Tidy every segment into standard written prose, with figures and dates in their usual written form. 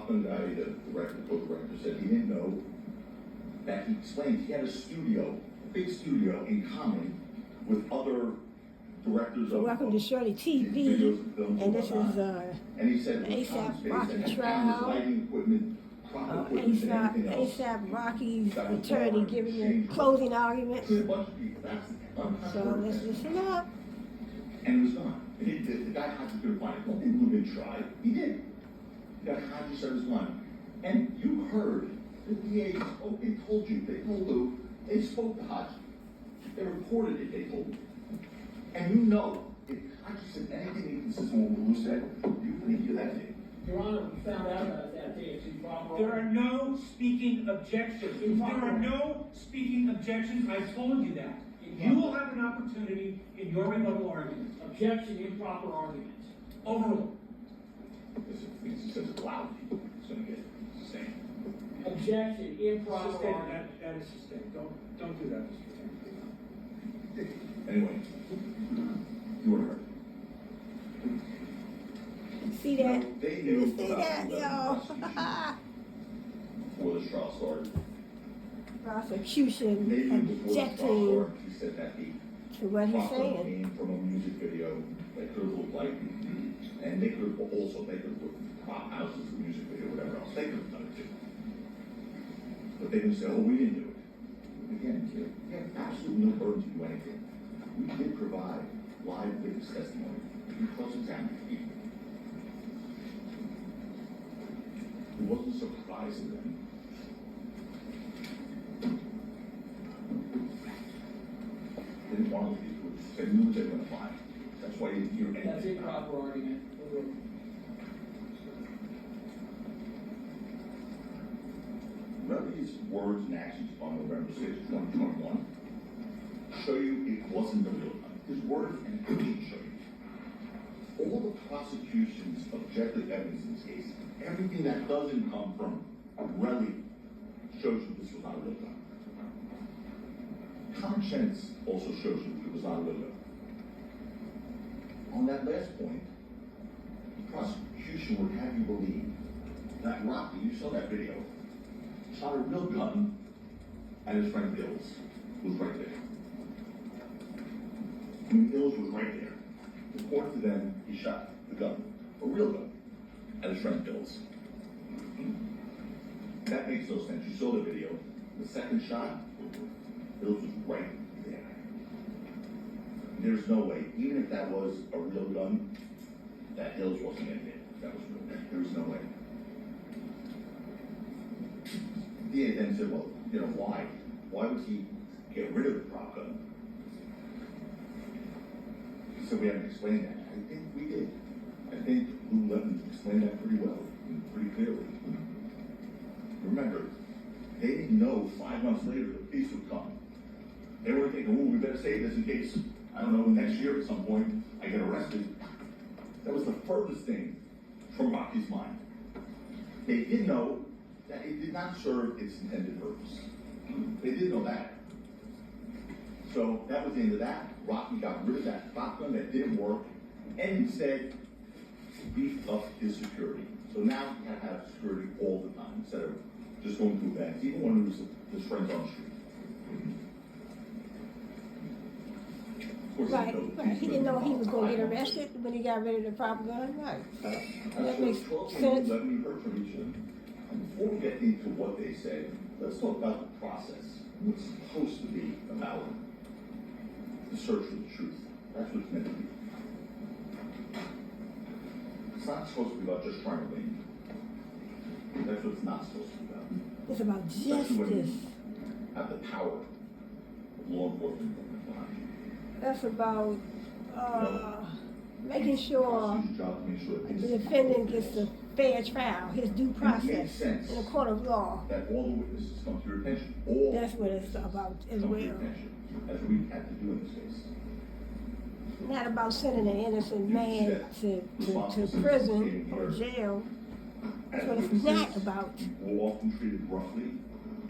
Rockland guy, the director, co-director, said he didn't know that he explained he had a studio, a big studio in common with other directors of Welcome to Shirley TV, videos and films and this is and he said it was A$AP common space Rocky that had trial. cameras, lighting equipment, proper equipment, and everything else. A$AP Rocky's That was attorney water, giving the exchange, closing arguments. to a bunch of people. That's So let's listen up. and it was gone. The guy had to go find it. Well, didn't even try. He did. The guy had to set his gun. And you heard the DA spoke. They told you. They told Lou. They spoke to Hodge. They reported it. They told you. And you know, if Hodge said anything inconsistent with what Lou said, you couldn't hear that thing. Your Honor, we found out about that day. There are no speaking objections. There are no speaking objections. I told you that. You will have an opportunity in your rebuttal argument. Objection, improper argument. Overruled. Because he says it loudly, it's going to get sustained. Objection, improper Sustained. argument. That is sustained. Don't do that, Mr. Chairman. Anyway, you were heard. See that? They You knew see about that, the y'all? before this trial started. Prosecution They knew before this trial objecting started. He said that the to what he's Rockland saying. came from a music video that could have looked like, and they could have also, they could have put prop houses, a music video, whatever else. They could have done it too. But they didn't say, oh, we didn't do it. Again, you have absolutely no burden to do anything. We did provide live witness testimony. We cross-examined people. It wasn't surprising them. They didn't want to be proof. They knew they were going to find. That's why you didn't hear anything. That's improper argument. Overruled. Reveille's words and actions on November 6, 2021 show you it wasn't the real gun. His words and actions show you. All the prosecution's objective evidence in this case, everything that doesn't come from Reveille shows you this was not a real gun. Common sense also shows you it was not a real gun. On that last point, the prosecution would have you believe that Rocky, you saw that video, shot a real gun at his friend Ills, who was right there. I mean, Ills was right there. According to them, he shot the gun, a real gun, at his friend Ills. That makes no sense. You saw the video. The second shot, Ills was right there. There's no way, even if that was a real gun, that Ills wasn't in there. That was real. There was no way. DA then said, well, you know, why? Why would he get rid of the prop gun? He said we haven't explained that. I think we did. I think Lou Levin explained that pretty well and pretty clearly. Remember, they didn't know 5 months later the police would come. They were thinking, oh, we better save this in case, I don't know, next year at some point I get arrested. That was the furthest thing from Rocky's mind. They did know that it did not serve its intended purpose. They did know that. So that was the end of that. Rocky got rid of that prop gun that didn't work and instead beefed up his security. So now he had to have security all the time instead of just going to events, even when he was his friends on the street. Of course, Right. He didn't know he was going to get arrested when he got rid of the prop gun. Right. So that makes sense. Let me heard from each of them. And before we get into what they said, let's talk about the process. What's supposed to be about the search for the truth. That's what it's meant to be. It's not supposed to be about just trying to win. That's what it's not supposed to be about. It's about Especially when justice. you have the power of law enforcement behind you. That's about making sure Prosecution's job to make sure that the things- defendant gets a fair trial, his due And it makes process sense in a court of law. that all the witnesses come to your attention. All That's what it's about as come to your well. attention, as we had to do in this case. Not about sending an innocent man to prison or jail. That's As what it's witnesses, not about. you were often treated roughly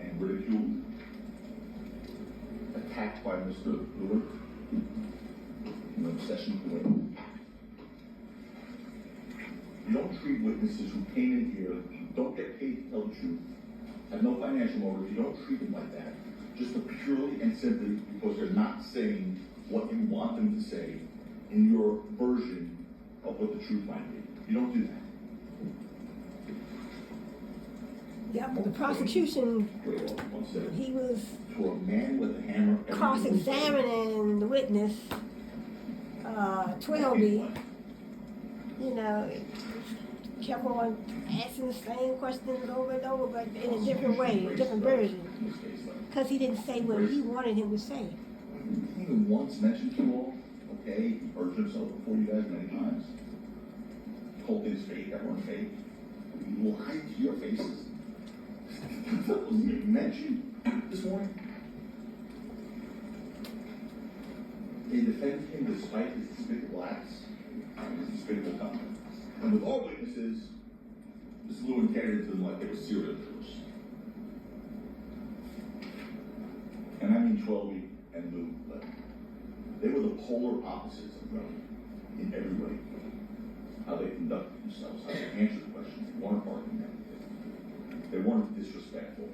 and ridiculed, attacked by Mr. Lewin, an obsession to win. You don't treat witnesses who came in here don't get paid to tell the truth, have no financial motive, you don't treat them like that, just purely and simply because they're not saying what you want them to say in your version of what the truth might be. You don't do that. Yeah, but the prosecution, Wait, one second. he was To a man with a hammer. cross-examining the witness, 12B, you know, kept on asking the same questions over and over, but in a different way, a different version. Because he didn't say what he wanted him to say. He even once mentioned to you all, okay, he perjured himself before you guys many times. Told things fake, everyone's fake. He lied to your faces. That wasn't even mentioned this morning. They defend him despite his despicable acts and his despicable conduct. And with all witnesses, Ms. Lewin carried them like they were serial killers. And I mean 12 and Lou, but they were the polar opposites of Relly in every way. How they conducted themselves, how they answered questions, they weren't argumentative. They weren't disrespectful.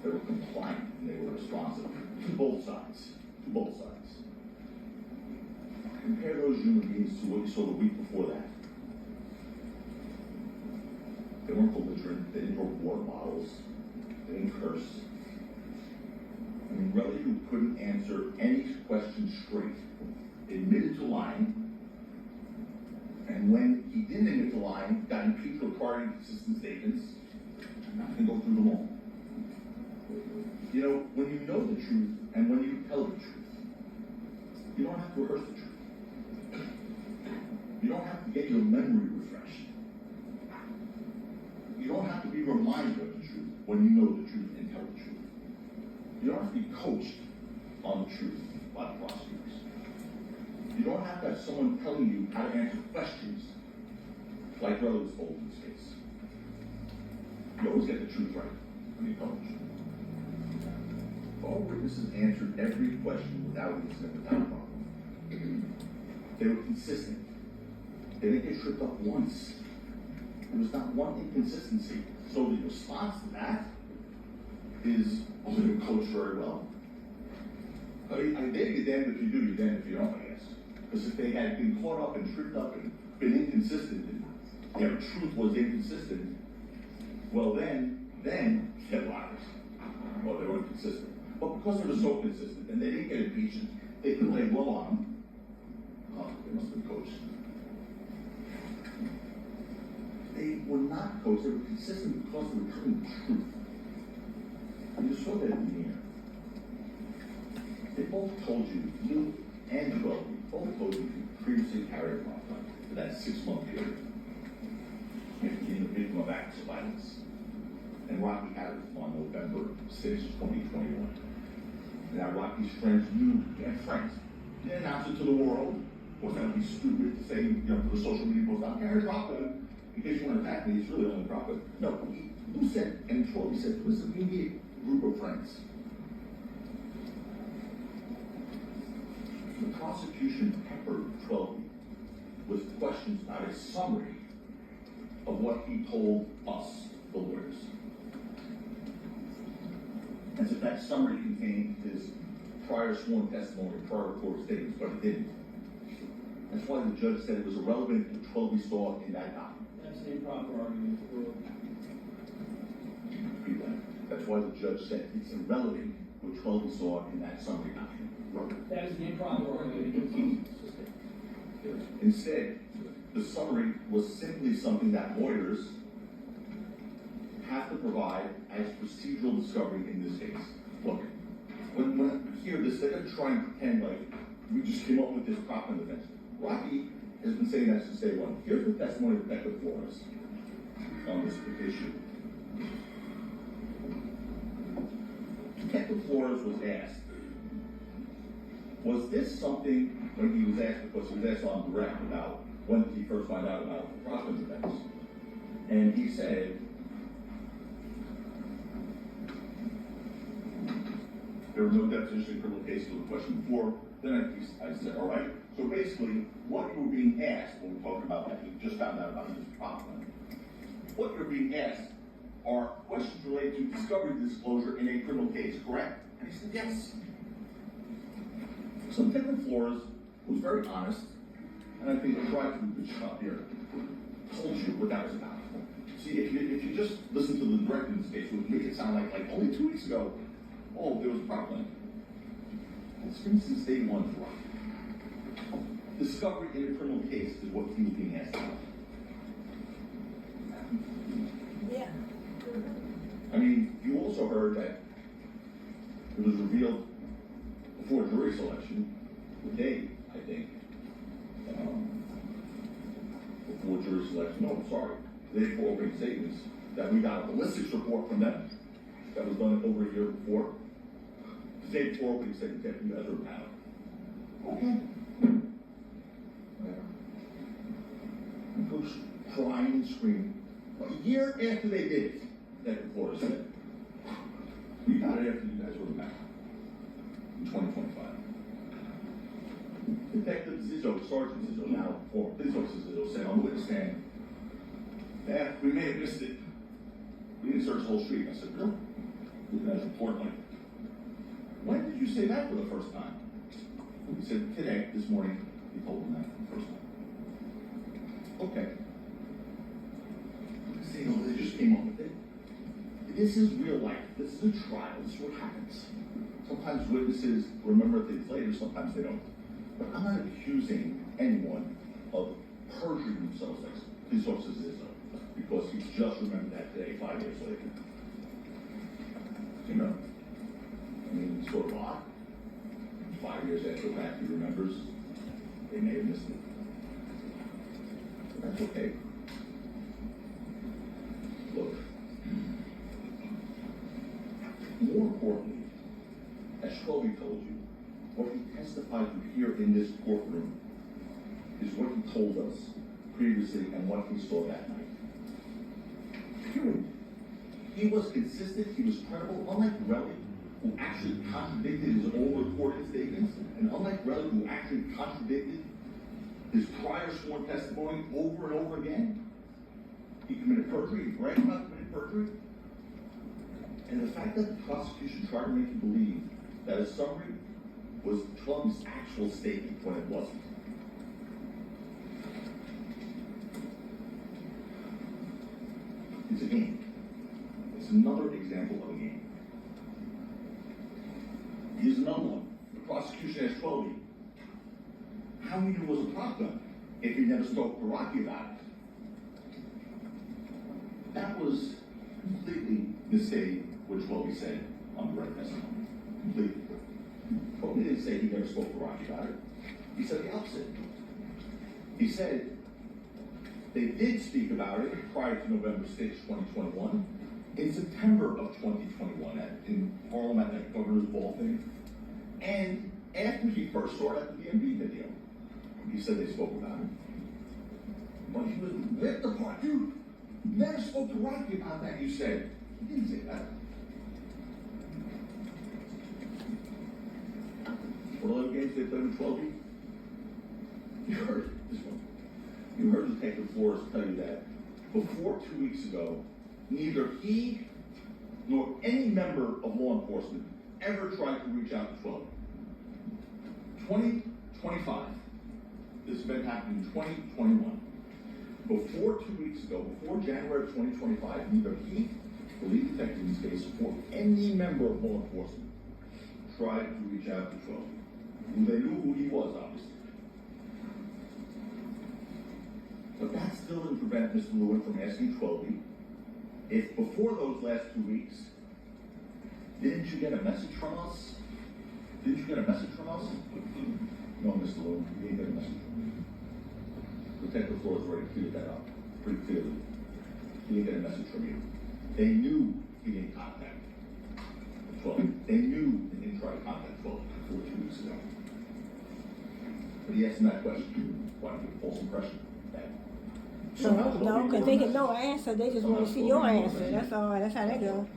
They were compliant and they were responsive to both sides. To both sides. Compare those human beings to what you saw the week before that. They weren't belligerent, they didn't throw water bottles, they didn't curse. I mean, Relly, who couldn't answer any question straight, admitted to lying, and when he didn't admit to lying, got impeached for prior inconsistent statements. I'm not going to go through them all. You know, when you know the truth and when you tell the truth, you don't have to rehearse the truth. You don't have to get your memory refreshed. You don't have to be reminded of the truth when you know the truth and tell the truth. You don't have to be coached on the truth by the prosecutors. You don't have to have someone telling you how to answer questions like Relly was told in this case. You always get the truth right when you tell the truth. All witnesses answered every question without incident, without problem. They were consistent. They didn't get tripped up once. There was not one inconsistency. So the response to that is, was it coached very well? I mean, I dare you damned if you do, you're damned if you don't, I guess. Because if they had been caught up and tripped up and been inconsistent, and their truth was inconsistent, well then they're liars. Well, they were inconsistent. But because they were so consistent and they didn't get impeached, they could lay well on them. Oh, they must have been coached. They were not coached, they were consistent because they were telling the truth. And you saw that in the air. They both told you, Lou and Relly, both told you previously carried Rocky for that 6-month period. After being a victim of acts of violence. And Rocky had it on November 6, 2021. Now Rocky's friends knew, they had friends. They announced it to the world. Was that be stupid to say, you know, for the social media post, I'm Harry Rockland. In case you want to attack me, it's really only Rockland. No, Lou said, and Troy said, it was an immediate group of friends. The prosecution peppered Trelby with questions about a summary of what he told us, the lawyers. As if that summary contained his prior sworn testimony, prior recorded statements, but it didn't. That's why the judge said it was irrelevant to what Trelby saw in that document. That's the improper argument. That's why the judge said it's irrelevant what Trelby saw in that summary document. That is the improper argument. Instead, the summary was simply something that lawyers have to provide as procedural discovery in this case. Look, when I hear this, they're going to try and pretend like we just came up with this prop in defense. Rocky has been saying that since day one. Here's the testimony of Becca Flores on this issue. Detective Flores was asked, was this something, when he was asked, because he was asked on direct about when did he first find out about the Rockland events, and he said, there was no deposition in criminal case to the question before. Then I said, all right, so basically, what you were being asked when we're talking about that, he just found out about his problem. What you're being asked are questions related to discovery disclosure in a criminal case, correct? And he said, yes. So Detective Flores was very honest, and I think I tried to do a good job here, told you what that was about. See, if you just listen to the director in this case, it would make it sound like only 2 weeks ago, oh, there was a problem. It's been since day one for us. Discovery in a criminal case is what he was being asked about. Yeah. I mean, you also heard that it was revealed before jury selection, the day, I think, before jury selection, no, sorry, the day before opening statements, that we got a ballistics report from them that was done over a year before. The day before opening statement, that you guys were panel. Okay. Whatever. And goes crying and screaming. A year after they did it, that Flores said, we got it after you guys were back in 2025. Detective Zizzo, Sergeant Zizzo, now former police officer Zizzo, said on the witness stand, yeah, we may have missed it. We didn't search the whole street. I said, really? That's important. When did you say that for the first time? He said, today, this morning, he told him that for the first time. Okay. You know, they just came up with it. This is real life. This is a trial. This is what happens. Sometimes witnesses remember things later, sometimes they don't. But I'm not accusing anyone of perjuring themselves like police officers is, because he just remembered that day 5 years later. You know? I mean, it's sort of odd. 5 years after the fact, he remembers. They may have missed it. But that's okay. Look, more importantly, as Shkovi told you, what he testified to here in this courtroom is what he told us previously and what he saw that night. Period. He was consistent, he was credible, unlike Relly, who actually contradicted his own recorded statements, and unlike Relly, who actually contradicted his prior sworn testimony over and over again. He committed perjury, he bragged about committing perjury. And the fact that the prosecution tried to make you believe that his summary was Trump's actual statement when it wasn't. It's a game. It's another example of a game. Here's another one. The prosecution asked Kobe, how he knew it was a prop gun if he never spoke to Rocky about it. That was completely misstating what Kobe said on the right testimony. Completely. Kobe didn't say he never spoke to Rocky about it. He said the opposite. He said they did speak about it prior to November 6, 2021, in September of 2021 in Harlem at that Governor's Ball thing, and after he first saw it at the DMV video. He said they spoke about it. But he was ripped apart. Dude, never spoke to Rocky about that, you said. He didn't say that. What other games they played with 12? You heard this one. You heard Detective Flores tell you that before 2 weeks ago, neither he nor any member of law enforcement ever tried to reach out to 12. 2025. This has been happening in 2021. Before 2 weeks ago, before January of 2025, neither he, the lead detective in this case, or any member of law enforcement tried to reach out to 12. They knew who he was, obviously. But that still didn't prevent Mr. Lewin from asking 12 if before those last 2 weeks, didn't you get a message from us? Didn't you get a message from us? No, Mr. Lewin, you didn't get a message from me. Detective Flores already cleared that up pretty clearly. He didn't get a message from you. They knew he didn't contact 12. They knew he didn't try to contact 12 before 2 weeks ago. But he asked him that question. Why did you false impression? No, because they get no answer. They just want to see your answer. That's all. That's how that goes.